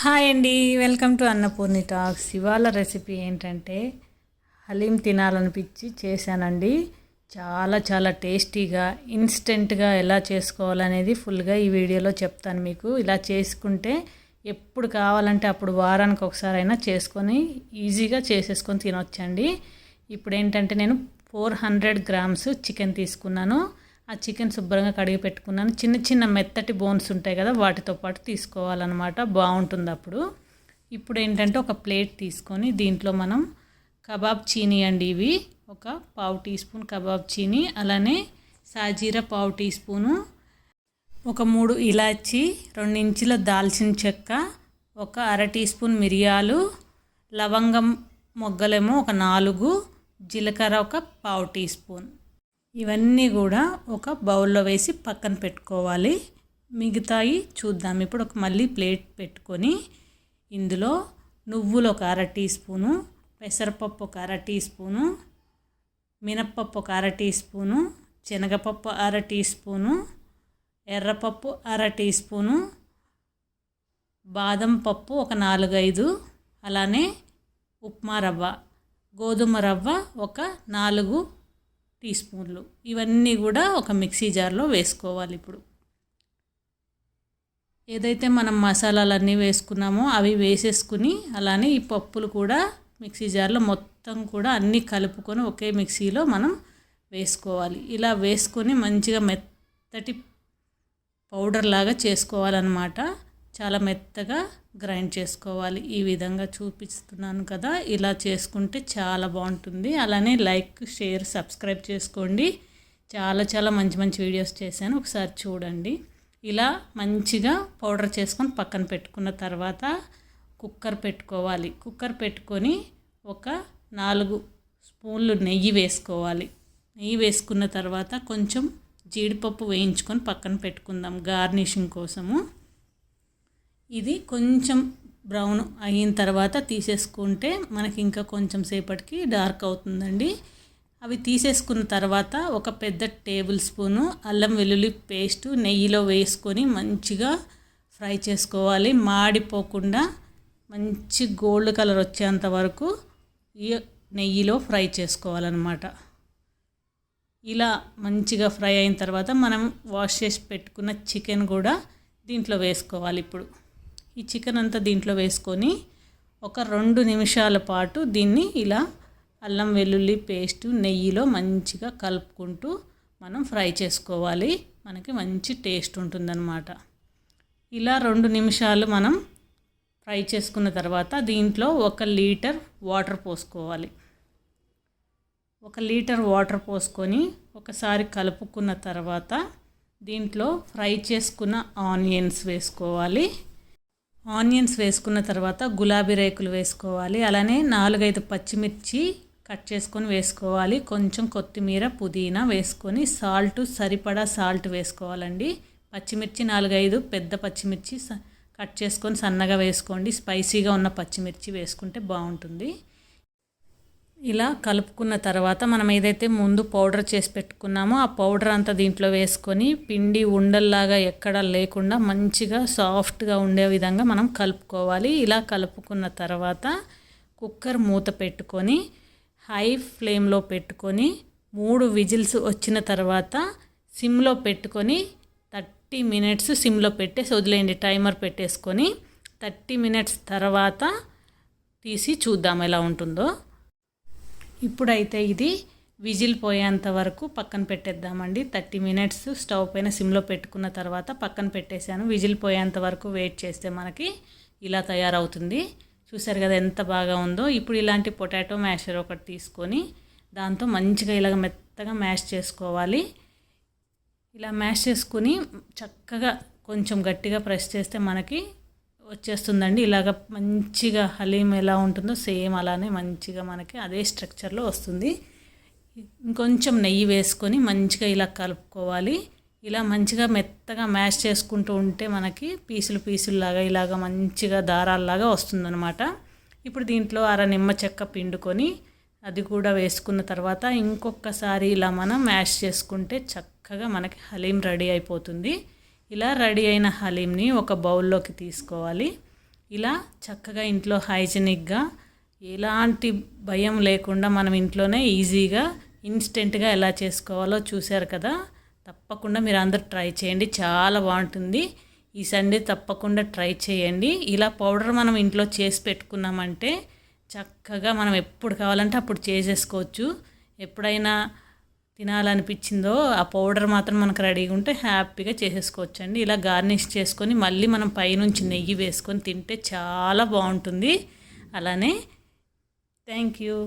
Hi అండి, welcome to Annapurni talks. ఇవాళ recipe ఏంటంటే హలీం తినాలనిపించి చేశానండి. చాలా చాలా టేస్టీగా ఇన్స్టెంట్గా ఎలా చేసుకోవాలనేది ఫుల్గా ఈ వీడియోలో చెప్తాను మీకు. ఇలా చేసుకుంటే ఎప్పుడు కావాలంటే అప్పుడు వారానికి ఒకసారైనా చేసుకొని ఈజీగా చేసేసుకొని తినొచ్చండి. ఇప్పుడు ఏంటంటే నేను 400 గ్రామ్స్ చికెన్ తీసుకున్నాను. ఆ చికెన్ శుభ్రంగా కడిగి పెట్టుకున్నాను. చిన్న చిన్న మెత్తటి బోన్స్ ఉంటాయి కదా, వాటితో పాటు తీసుకోవాలన్నమాట, బాగుంటుంది అప్పుడు. ఇప్పుడు ఏంటంటే ఒక ప్లేట్ తీసుకొని దీంట్లో మనం కబాబ్ చీనీ అండి, ఇవి ఒక 1/2 టీ స్పూన్ కబాబ్ చీనీ, అలానే సాజీరా 1/2 టీ స్పూను, ఒక 3 ఇలాచి, 2 ఇంచుల దాల్చిన చెక్క, ఒక 1/2 టీ స్పూన్ మిరియాలు, లవంగం మొగ్గలేమో ఒక 4, జీలకర్ర ఒక 1/2 టీ స్పూన్. ఇవన్నీ కూడా ఒక బౌల్లో వేసి పక్కన పెట్టుకోవాలి. మిగతాయి చూద్దాం ఇప్పుడు. మళ్ళీ ప్లేట్ పెట్టుకొని ఇందులో నువ్వులు ఒక 1/2 టీ స్పూను, పెసరపప్పు ఒక 1/2 టీ స్పూను, మినప్పప్పు ఒక 1/2 టీ స్పూను, శనగపప్పు 1/2 టీ స్పూను, ఎర్రపప్పు 1/2 టీ స్పూను, బాదం పప్పు ఒక 4-5, అలానే ఉప్మా రవ్వ, గోధుమ రవ్వ ఒక 4 టీ స్పూన్లు. ఇవన్నీ కూడా ఒక మిక్సీ జార్లో వేసుకోవాలి. ఇప్పుడు ఏదైతే మనం మసాలాలన్నీ వేసుకున్నామో అవి వేసేసుకుని, అలానే ఈ పప్పులు కూడా మిక్సీ జార్లో మొత్తం కూడా అన్నీ కలుపుకొని ఒకే మిక్సీలో మనం వేసుకోవాలి. ఇలా వేసుకొని మంచిగా మెత్తటి పౌడర్ లాగా చేసుకోవాలన్నమాట. చాలా మెత్తగా గ్రైండ్ చేసుకోవాలి. ఈ విధంగా చూపిస్తున్నాను కదా, ఇలా చేసుకుంటే చాలా బాగుంటుంది. అలానే లైక్, షేర్, సబ్స్క్రైబ్ చేసుకోండి. చాలా చాలా మంచి మంచి వీడియోస్ చేశాను, ఒకసారి చూడండి. ఇలా మంచిగా పౌడర్ చేసుకొని పక్కన పెట్టుకున్న తర్వాత కుక్కర్ పెట్టుకోవాలి. కుక్కర్ పెట్టుకొని ఒక 4 స్పూన్లు నెయ్యి వేసుకోవాలి. నెయ్యి వేసుకున్న తర్వాత కొంచెం జీడిపప్పు వేయించుకొని పక్కన పెట్టుకుందాం గార్నిషింగ్ కోసము. ఇది కొంచెం బ్రౌన్ అయిన తర్వాత తీసేసుకుంటే మనకి ఇంకా కొంచెం సేపటికి డార్క్ అవుతుందండి. అవి తీసేసుకున్న తర్వాత ఒక పెద్ద టేబుల్ స్పూను అల్లం వెల్లుల్లి పేస్ట్ నెయ్యిలో వేసుకొని మంచిగా ఫ్రై చేసుకోవాలి. మాడిపోకుండా మంచి గోల్డ్ కలర్ వచ్చేంత వరకు ఈ నెయ్యిలో ఫ్రై చేసుకోవాలన్నమాట. ఇలా మంచిగా ఫ్రై అయిన తర్వాత మనం వాష్ చేసి పెట్టుకున్న చికెన్ కూడా దీంట్లో వేసుకోవాలి. ఇప్పుడు ఈ చికెన్ అంతా దీంట్లో వేసుకొని ఒక 2 నిమిషాల పాటు దీన్ని ఇలా అల్లం వెల్లుల్లి పేస్ట్ నెయ్యిలో మంచిగా కలుపుకుంటూ మనం ఫ్రై చేసుకోవాలి. మనకి మంచి టేస్ట్ ఉంటుందన్నమాట. ఇలా 2 నిమిషాలు మనం ఫ్రై చేసుకున్న తర్వాత దీంట్లో 1 లీటర్ వాటర్ పోసుకోవాలి. 1 లీటర్ వాటర్ పోసుకొని ఒకసారి కలుపుకున్న తర్వాత దీంట్లో ఫ్రై చేసుకున్న ఆనియన్స్ వేసుకోవాలి. ఆనియన్స్ వేసుకున్న తర్వాత గులాబీ రేకులు వేసుకోవాలి. అలానే 4-5 పచ్చిమిర్చి కట్ చేసుకొని వేసుకోవాలి. కొంచెం కొత్తిమీర, పుదీనా వేసుకొని సరిపడా సాల్ట్ వేసుకోవాలండి. పచ్చిమిర్చి 4-5 పెద్ద పచ్చిమిర్చి కట్ చేసుకొని సన్నగా వేసుకోండి. స్పైసీగా ఉన్న పచ్చిమిర్చి వేసుకుంటే బాగుంటుంది. ఇలా కలుపుకున్న తర్వాత మనం ఏదైతే ముందు పౌడర్ చేసి పెట్టుకున్నామో ఆ పౌడర్ అంతా దీంట్లో వేసుకొని పిండి ఉండల్లాగా ఎక్కడా లేకుండా మంచిగా సాఫ్ట్గా ఉండే విధంగా మనం కలుపుకోవాలి. ఇలా కలుపుకున్న తర్వాత కుక్కర్ మూత పెట్టుకొని హై ఫ్లేమ్లో పెట్టుకొని 3 విజిల్స్ వచ్చిన తర్వాత సిమ్లో పెట్టుకొని 30 మినిట్స్ సిమ్లో పెట్టేసి వదిలేయండి. టైమర్ పెట్టేసుకొని 30 మినిట్స్ తర్వాత తీసి చూద్దాం ఎలా ఉంటుందో. ఇప్పుడైతే ఇది విజిల్ పోయేంత వరకు పక్కన పెట్టేద్దామండి. 30 మినిట్స్ స్టవ్ పైన సిమ్లో పెట్టుకున్న తర్వాత పక్కన పెట్టేశాను. విజిల్ పోయేంత వరకు వెయిట్ చేస్తే మనకి ఇలా తయారవుతుంది. చూసారు కదా ఎంత బాగా ఉందో. ఇప్పుడు ఇలాంటి పొటాటో మ్యాషర్ ఒకటి తీసుకొని దాంతో మంచిగా ఇలాగ మెత్తగా మ్యాష్ చేసుకోవాలి. ఇలా మ్యాష్ చేసుకుని చక్కగా కొంచెం గట్టిగా ప్రెస్ చేస్తే మనకి వచ్చేస్తుందండి. ఇలాగ మంచిగా హలీం ఎలా ఉంటుందో సేమ్ అలానే మంచిగా మనకి అదే స్ట్రక్చర్లో వస్తుంది. ఇంకొంచెం నెయ్యి వేసుకొని మంచిగా ఇలా కలుపుకోవాలి. ఇలా మంచిగా మెత్తగా మ్యాష్ చేసుకుంటూ ఉంటే మనకి పీసులాగా ఇలాగ మంచిగా దారాల్లాగా వస్తుందన్నమాట. ఇప్పుడు దీంట్లో 1/2 నిమ్మ చెక్క పిండుకొని అది కూడా వేసుకున్న తర్వాత ఇంకొకసారి ఇలా మనం మ్యాష్ చేసుకుంటే చక్కగా మనకి హలీం రెడీ అయిపోతుంది. ఇలా రెడీ అయిన హలీంని ఒక బౌల్లోకి తీసుకోవాలి. ఇలా చక్కగా ఇంట్లో హైజెనిక్గా ఎలాంటి భయం లేకుండా మనం ఇంట్లోనే ఈజీగా ఇన్స్టెంట్గా ఎలా చేసుకోవాలో చూశారు కదా. తప్పకుండా మీరు అందరు ట్రై చేయండి, చాలా బాగుంటుంది. ఈ సండే తప్పకుండా ట్రై చేయండి. ఇలా పౌడర్ మనం ఇంట్లో చేసి పెట్టుకున్నామంటే చక్కగా మనం ఎప్పుడు కావాలంటే అప్పుడు చేసేసుకోవచ్చు. ఎప్పుడైనా తినాలనిపించిందో ఆ పౌడర్ మాత్రం మనకు రెడీగా ఉంటే హ్యాపీగా చేసేసుకోవచ్చు అండి. ఇలా గార్నిష్ చేసుకొని మళ్ళీ మనం పైనుంచి నెయ్యి వేసుకొని తింటే చాలా బాగుంటుంది. అలానే థ్యాంక్ యూ.